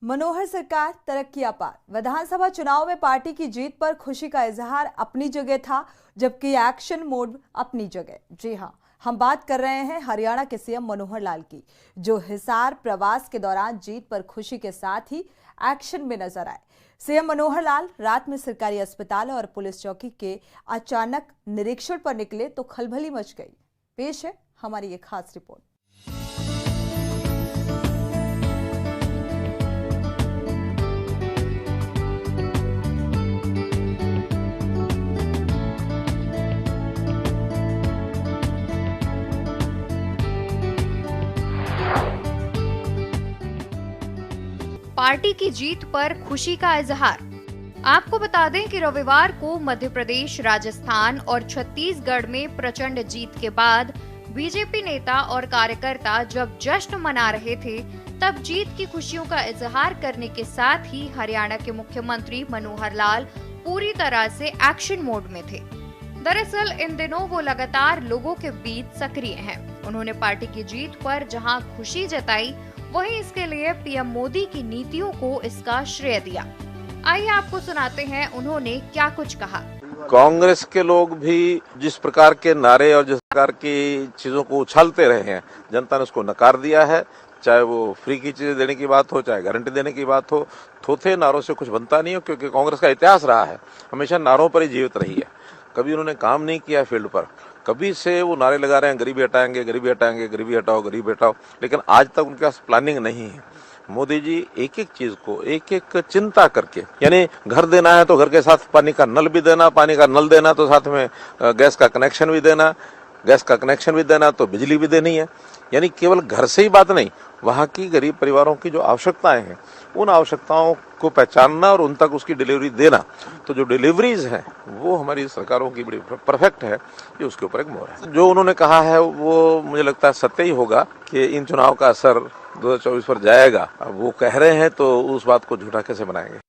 मनोहर सरकार तरक्की अपार। विधानसभा चुनाव में पार्टी की जीत पर खुशी का इजहार अपनी जगह था, जबकि एक्शन मोड अपनी जगह। जी हां, हम बात कर रहे हैं हरियाणा के सीएम मनोहर लाल की, जो हिसार प्रवास के दौरान जीत पर खुशी के साथ ही एक्शन में नजर आए। सीएम मनोहर लाल रात में सरकारी अस्पताल और पुलिस चौकी के अचानक निरीक्षण पर निकले तो खलबली मच गई। पेश है हमारी ये खास रिपोर्ट। पार्टी की जीत पर खुशी का इजहार। आपको बता दें कि रविवार को मध्य प्रदेश, राजस्थान और छत्तीसगढ़ में प्रचंड जीत के बाद बीजेपी नेता और कार्यकर्ता जब जश्न मना रहे थे, तब जीत की खुशियों का इजहार करने के साथ ही हरियाणा के मुख्यमंत्री मनोहर लाल पूरी तरह से एक्शन मोड में थे। दरअसल इन दिनों वो लगातार लोगों के बीच सक्रिय हैं। उन्होंने पार्टी की जीत पर जहां खुशी जताई, वहीं इसके लिए पीएम मोदी की नीतियों को इसका श्रेय दिया। आइए आपको सुनाते हैं उन्होंने क्या कुछ कहा। कांग्रेस के लोग भी जिस प्रकार के नारे और जिस प्रकार की चीजों को उछालते रहे हैं, जनता ने उसको नकार दिया है। चाहे वो फ्री की चीजें देने की बात हो, चाहे गारंटी देने की बात हो, थोथे नारों से कुछ बनता नहीं हो, क्योंकि कांग्रेस का इतिहास रहा है, हमेशा नारों पर ही जीवित रही है। कभी उन्होंने काम नहीं किया फील्ड पर, कभी से वो नारे लगा रहे हैं गरीबी हटाएंगे, गरीबी हटाएंगे, गरीबी हटाओ, गरीबी हटाओ, लेकिन आज तक उनके पास प्लानिंग नहीं है। मोदी जी एक एक चीज को एक एक चिंता करके, यानी घर देना है तो घर के साथ पानी का नल भी देना, पानी का नल देना तो साथ में गैस का कनेक्शन भी देना, गैस का कनेक्शन भी देना तो बिजली भी देनी है। यानी केवल घर से ही बात नहीं, वहाँ की गरीब परिवारों की जो आवश्यकताएं हैं, उन आवश्यकताओं को पहचानना और उन तक उसकी डिलीवरी देना। तो जो डिलीवरीज हैं वो हमारी सरकारों की बड़ी परफेक्ट है, ये उसके ऊपर एक मोहर है। जो उन्होंने कहा है वो मुझे लगता है सत्य ही होगा कि इन चुनाव का असर 2024 पर जाएगा। अब वो कह रहे हैं तो उस बात को झूठा कैसे बनाएंगे।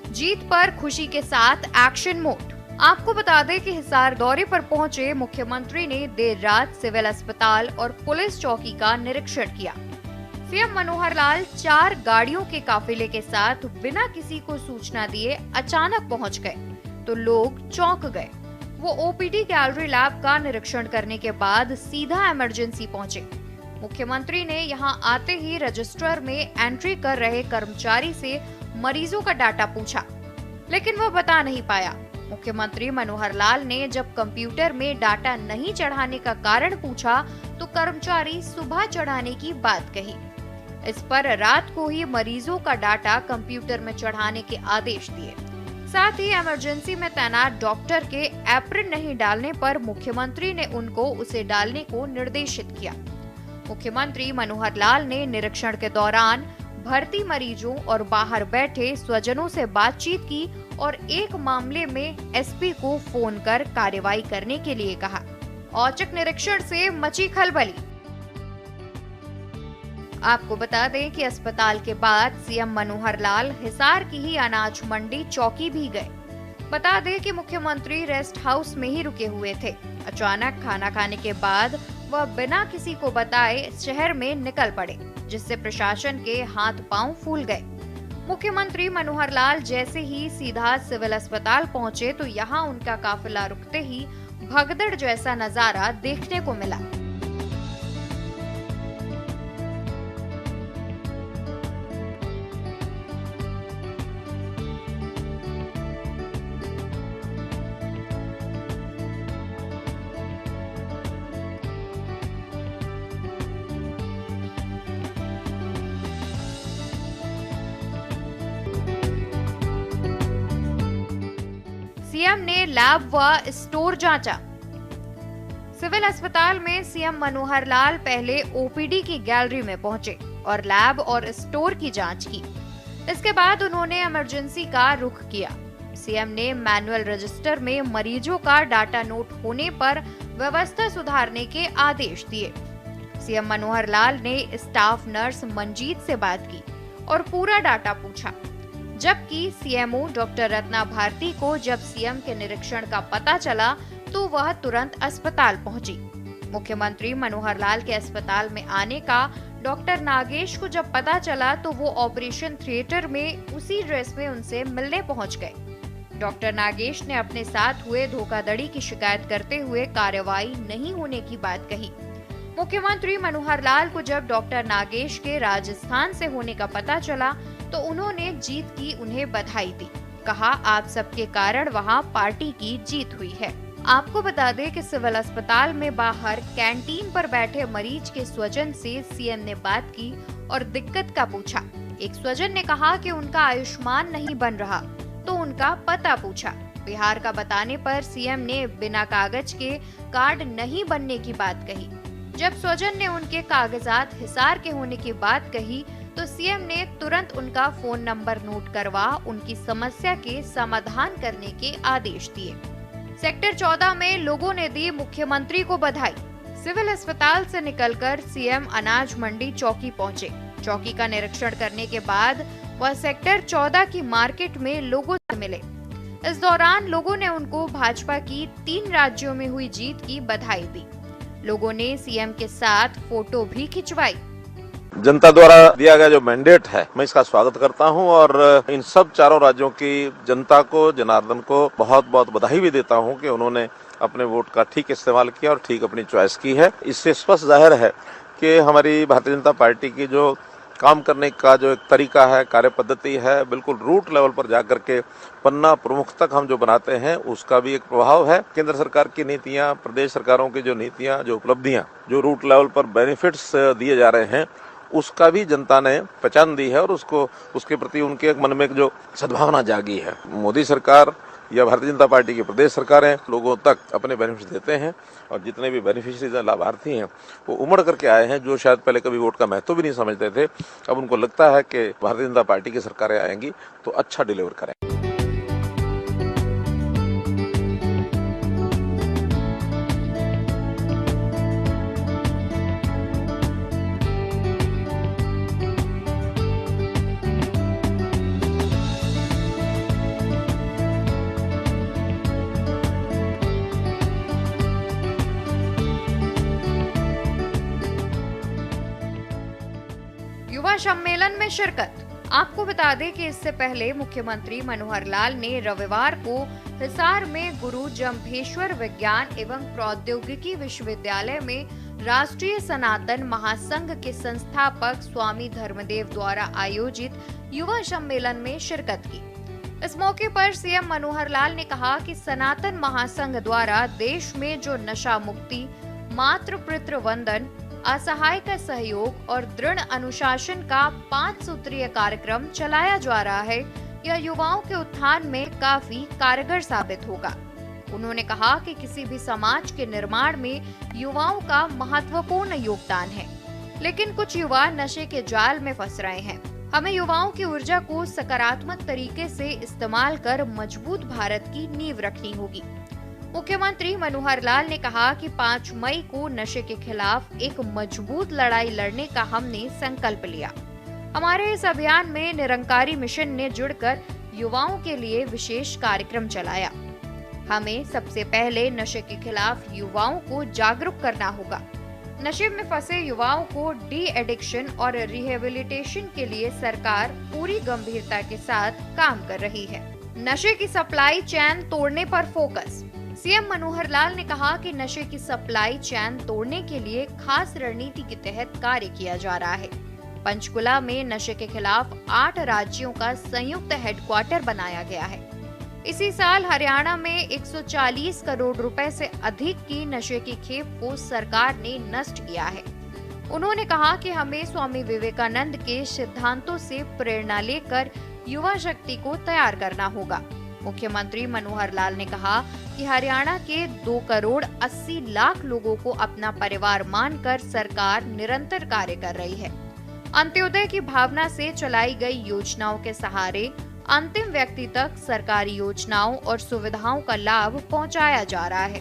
जीत पर खुशी के साथ एक्शन मोड। आपको बता दें कि हिसार दौरे पर पहुंचे मुख्यमंत्री ने देर रात सिविल अस्पताल और पुलिस चौकी का निरीक्षण किया। सीएम मनोहर लाल 4 गाड़ियों के काफिले के साथ बिना किसी को सूचना दिए अचानक पहुंच गए, तो लोग चौंक गए। वो ओपीडी गैलरी लैब का निरीक्षण करने के बाद सीधा इमरजेंसी पहुंचे। मुख्यमंत्री ने यहां आते ही रजिस्टर में एंट्री कर रहे कर्मचारी से मरीजों का डाटा पूछा, लेकिन वह बता नहीं पाया। मुख्यमंत्री मनोहर लाल ने जब कंप्यूटर में डाटा नहीं चढ़ाने का कारण पूछा, तो कर्मचारी सुबह चढ़ाने की बात कही। इस पर रात को ही मरीजों का डाटा कंप्यूटर में चढ़ाने के आदेश दिए। साथ ही इमरजेंसी में तैनात डॉक्टर के एप्रन नहीं डालने पर मुख्यमंत्री ने उनको उसे डालने को निर्देशित किया। मुख्यमंत्री मनोहर लाल ने निरीक्षण के दौरान भर्ती मरीजों और बाहर बैठे स्वजनों से बातचीत की और एक मामले में एसपी को फोन कर कार्रवाई करने के लिए कहा। औचक निरीक्षण से मची खलबली। आपको बता दें कि अस्पताल के बाद सीएम मनोहर लाल हिसार की ही अनाज मंडी चौकी भी गए। बता दें कि मुख्यमंत्री रेस्ट हाउस में ही रुके हुए थे। अचानक खाना खाने के बाद वह बिना किसी को बताए शहर में निकल पड़े, जिससे प्रशासन के हाथ पांव फूल गए। मुख्यमंत्री मनोहर लाल जैसे ही सीधा सिविल अस्पताल पहुंचे, तो यहां उनका काफिला रुकते ही भगदड़ जैसा नजारा देखने को मिला। सीएम ने लैब व स्टोर जांचा। सिविल अस्पताल में सीएम मनोहर लाल पहले ओपीडी की गैलरी में पहुंचे और लैब और स्टोर की जांच की। इसके बाद उन्होंने इमरजेंसी का रुख किया। सीएम ने मैनुअल रजिस्टर में मरीजों का डाटा नोट होने पर व्यवस्था सुधारने के आदेश दिए। सीएम मनोहर लाल ने स्टाफ नर्स मंजीत से बात की और पूरा डाटा पूछा, जबकि सीएमओ डॉक्टर रत्ना भारती को जब सीएम के निरीक्षण का पता चला तो वह तुरंत अस्पताल पहुंची। मुख्यमंत्री मनोहर लाल के अस्पताल में आने का डॉक्टर नागेश को जब पता चला तो वो ऑपरेशन थिएटर में उसी ड्रेस में उनसे मिलने पहुंच गए। डॉक्टर नागेश ने अपने साथ हुए धोखाधड़ी की शिकायत करते हुए कार्रवाई नहीं होने की बात कही। मुख्यमंत्री मनोहर लाल को जब डॉक्टर नागेश के राजस्थान से होने का पता चला तो उन्होंने जीत की उन्हें बधाई दी। कहा, आप सबके कारण वहां पार्टी की जीत हुई है। आपको बता दें कि सिविल अस्पताल में बाहर कैंटीन पर बैठे मरीज के स्वजन से सीएम ने बात की और दिक्कत का पूछा। एक स्वजन ने कहा कि उनका आयुष्मान नहीं बन रहा तो उनका पता पूछा। बिहार का बताने पर सीएम ने बिना कागज के कार्ड नहीं बनने की बात कही। जब स्वजन ने उनके कागजात हिसार के होने की बात कही तो सीएम ने तुरंत उनका फोन नंबर नोट करवा उनकी समस्या के समाधान करने के आदेश दिए। सेक्टर 14 में लोगों ने दी मुख्यमंत्री को बधाई। सिविल अस्पताल से निकलकर सीएम अनाज मंडी चौकी पहुंचे। चौकी का निरीक्षण करने के बाद वह सेक्टर 14 की मार्केट में लोगों से मिले। इस दौरान लोगों ने उनको भाजपा की 3 राज्यों में हुई जीत की बधाई दी। लोगों ने सीएम के साथ फोटो भी खिंचवाई। जनता द्वारा दिया गया जो मैंडेट है, मैं इसका स्वागत करता हूं और इन सब चारों राज्यों की जनता को, जनार्दन को बहुत बहुत बधाई भी देता हूं कि उन्होंने अपने वोट का ठीक इस्तेमाल किया और ठीक अपनी चॉइस की है। इससे स्पष्ट जाहिर है कि हमारी भारतीय जनता पार्टी की जो काम करने का जो एक तरीका है, कार्य पद्धति है, बिल्कुल रूट लेवल पर जाकर के पन्ना प्रमुख तक हम जो बनाते हैं उसका भी एक प्रभाव है। केंद्र सरकार की नीतियां, प्रदेश सरकारों की जो नीतियां, जो उपलब्धियां, जो रूट लेवल पर बेनिफिट्स दिए जा रहे हैं उसका भी जनता ने पहचान दी है और उसके प्रति उनके मन में जो सद्भावना जागी है। मोदी सरकार या भारतीय जनता पार्टी की प्रदेश सरकारें लोगों तक अपने बेनिफिट देते हैं और जितने भी बेनिफिशरीज लाभार्थी हैं वो उमड़ करके आए हैं, जो शायद पहले कभी वोट का महत्व भी नहीं समझते थे। अब उनको लगता है कि भारतीय जनता पार्टी की सरकारें आएंगी तो अच्छा डिलीवर करें। युवा सम्मेलन में शिरकत। आपको बता दें कि इससे पहले मुख्यमंत्री मनोहर लाल ने रविवार को हिसार में गुरु जम्भेश्वर विज्ञान एवं प्रौद्योगिकी विश्वविद्यालय में राष्ट्रीय सनातन महासंघ के संस्थापक स्वामी धर्मदेव द्वारा आयोजित युवा सम्मेलन में शिरकत की। इस मौके पर सीएम मनोहर लाल ने कहा कि सनातन महासंघ द्वारा देश में जो नशा मुक्ति, मातृ पितृ वंदन, असहाय का सहयोग और दृढ़ अनुशासन का 5 सूत्रीय कार्यक्रम चलाया जा रहा है, यह युवाओं के उत्थान में काफी कारगर साबित होगा। उन्होंने कहा कि किसी भी समाज के निर्माण में युवाओं का महत्वपूर्ण योगदान है, लेकिन कुछ युवा नशे के जाल में फंस रहे हैं। हमें युवाओं की ऊर्जा को सकारात्मक तरीके से इस्तेमाल कर मजबूत भारत की नींव रखनी होगी। मुख्यमंत्री मनोहर लाल ने कहा कि 5 मई को नशे के खिलाफ एक मजबूत लड़ाई लड़ने का हमने संकल्प लिया। हमारे इस अभियान में निरंकारी मिशन ने जुड़कर युवाओं के लिए विशेष कार्यक्रम चलाया। हमें सबसे पहले नशे के खिलाफ युवाओं को जागरूक करना होगा। नशे में फंसे युवाओं को डी एडिक्शन और रिहेबिलिटेशन के लिए सरकार पूरी गंभीरता के साथ काम कर रही है। नशे की सप्लाई चेन तोड़ने पर फोकस। सीएम मनोहर लाल ने कहा कि नशे की सप्लाई चेन तोड़ने के लिए खास रणनीति के तहत कार्य किया जा रहा है। पंचकुला में नशे के खिलाफ 8 राज्यों का संयुक्त हेडक्वार्टर बनाया गया है। इसी साल हरियाणा में 140 करोड़ रुपए से अधिक की नशे की खेप को सरकार ने नष्ट किया है। उन्होंने कहा कि हमें स्वामी विवेकानंद के सिद्धांतों से प्रेरणा लेकर युवा शक्ति को तैयार करना होगा। मुख्यमंत्री मनोहर लाल ने कहा कि हरियाणा के 2 करोड़ 80 लाख लोगों को अपना परिवार मानकर सरकार निरंतर कार्य कर रही है। अंत्योदय की भावना से चलाई गई योजनाओं के सहारे अंतिम व्यक्ति तक सरकारी योजनाओं और सुविधाओं का लाभ पहुंचाया जा रहा है।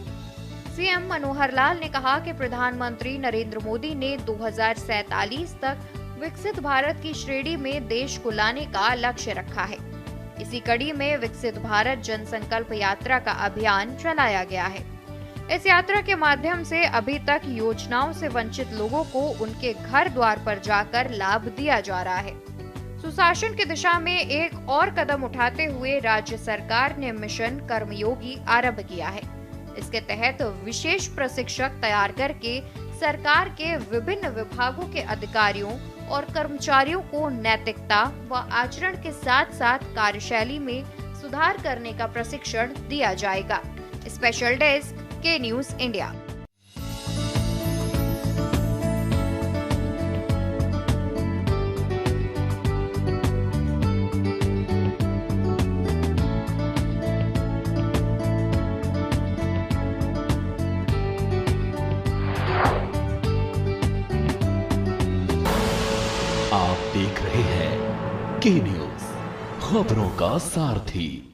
सीएम मनोहर लाल ने कहा कि प्रधानमंत्री नरेंद्र मोदी ने 2047 तक विकसित भारत की श्रेणी में देश को लाने का लक्ष्य रखा है। इसी कड़ी में विकसित भारत जन संकल्प यात्रा का अभियान चलाया गया है। इस यात्रा के माध्यम से अभी तक योजनाओं से वंचित लोगों को उनके घर द्वार पर जाकर लाभ दिया जा रहा है। सुशासन की दिशा में एक और कदम उठाते हुए राज्य सरकार ने मिशन कर्मयोगी आरंभ किया है। इसके तहत विशेष प्रशिक्षक तैयार करके सरकार के विभिन्न विभागों के अधिकारियों और कर्मचारियों को नैतिकता व आचरण के साथ साथ कार्यशैली में सुधार करने का प्रशिक्षण दिया जाएगा। स्पेशल डेस्क के न्यूज़ इंडिया। आप देख रहे हैं के न्यूज़, खबरों का सारथी।